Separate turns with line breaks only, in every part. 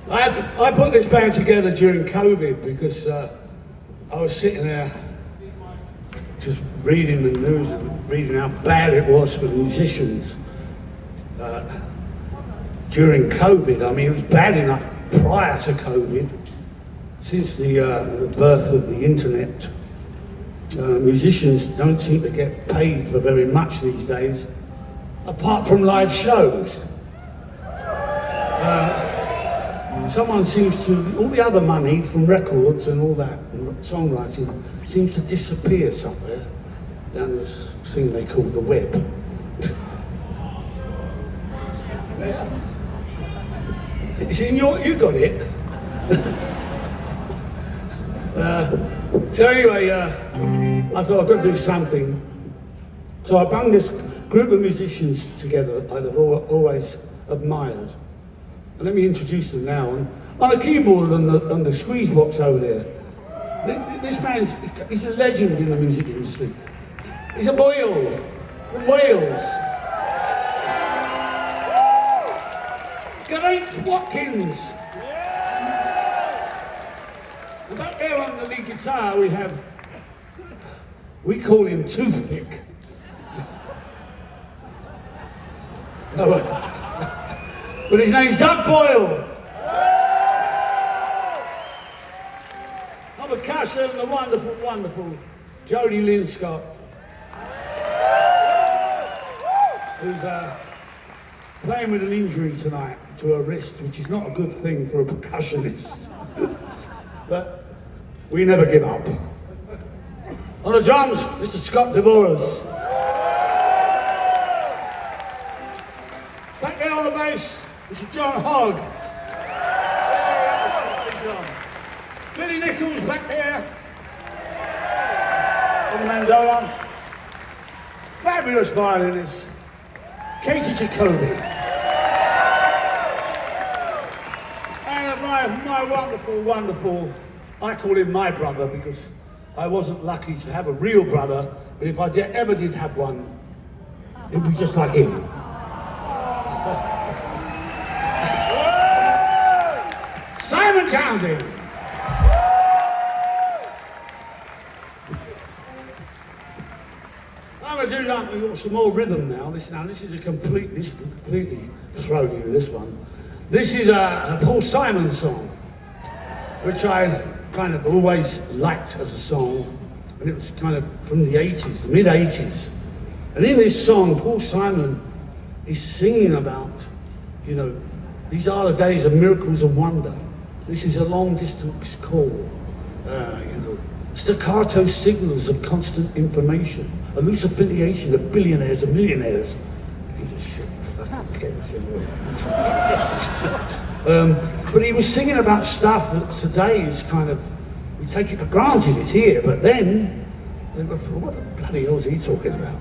I put this band together during COVID because I was sitting there just reading the news and reading how bad it was for the musicians during COVID. I mean, it was bad enough prior to COVID. Since the birth of the internet, musicians don't seem to get paid for very much these days, apart from live shows. Someone seems to, all the other money from records and all that, and songwriting, seems to disappear somewhere down this thing they call the web. You got it. So anyway, I thought I've got to do something. So I bunged this group of musicians together that I've always admired. And let me introduce them now. On a keyboard on the squeeze box over there, this he's a legend in the music industry. He's a Boyle from Wales. Geraint Watkins. And back there on the lead guitar we call him Toothpick. No, but his name's Doug Boyle. On percussion, the wonderful, wonderful Jodie Lynn Scott, who's playing with an injury tonight to her wrist, which is not a good thing for a percussionist. But we never give up. On the drums, Mr. Scott DeVoras. Back there on the bass, Mr. John Hogg. Billy Nichols back there on the mandola. Fabulous violinist, Katie Jacoby. And my wonderful, wonderful, I call him my brother because I wasn't lucky to have a real brother, but if I ever did have one, it would be just like him. Simon Townsend. I'm going to do some more rhythm now. This is completely throw you, this one. This is a Paul Simon song, which I kind of always liked as a song, and it was kind of from the 80s, the mid-80s. And in this song, Paul Simon is singing about, these are the days of miracles and wonder. This is a long-distance call, staccato signals of constant information, a loose affiliation of billionaires and millionaires. Piece of shit, you fucking cares anyway. But he was singing about stuff that today is kind of, we take it for granted, it's here, but then, what the bloody hell is he talking about?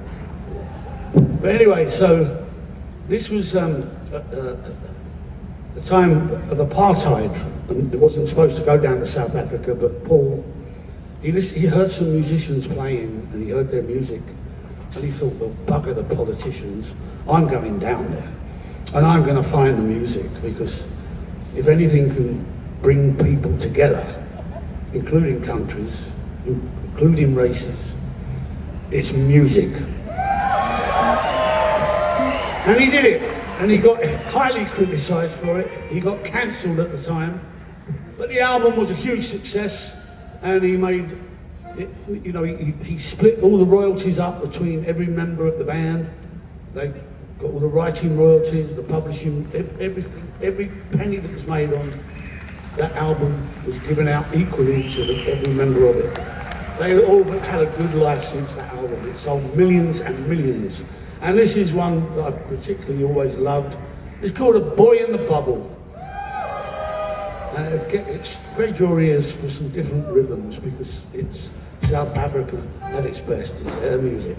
But anyway, so this was the time of apartheid, and it wasn't supposed to go down to South Africa, but Paul, he heard some musicians playing, and he heard their music, and he thought, well, bugger the politicians, I'm going down there, and I'm going to find the music, because if anything can bring people together, including countries, including races, it's music. And he did it, and he got highly criticised for it. He got cancelled at the time, but the album was a huge success, and he made it, he split all the royalties up between every member of the band. They got all the writing royalties, the publishing, everything, every penny that was made on that album was given out equally to every member of it. They all had a good life since that album. It sold millions and millions. And this is one that I've particularly always loved. It's called A Boy in the Bubble. Spread your ears for some different rhythms because it's South Africa at its best. It's their music.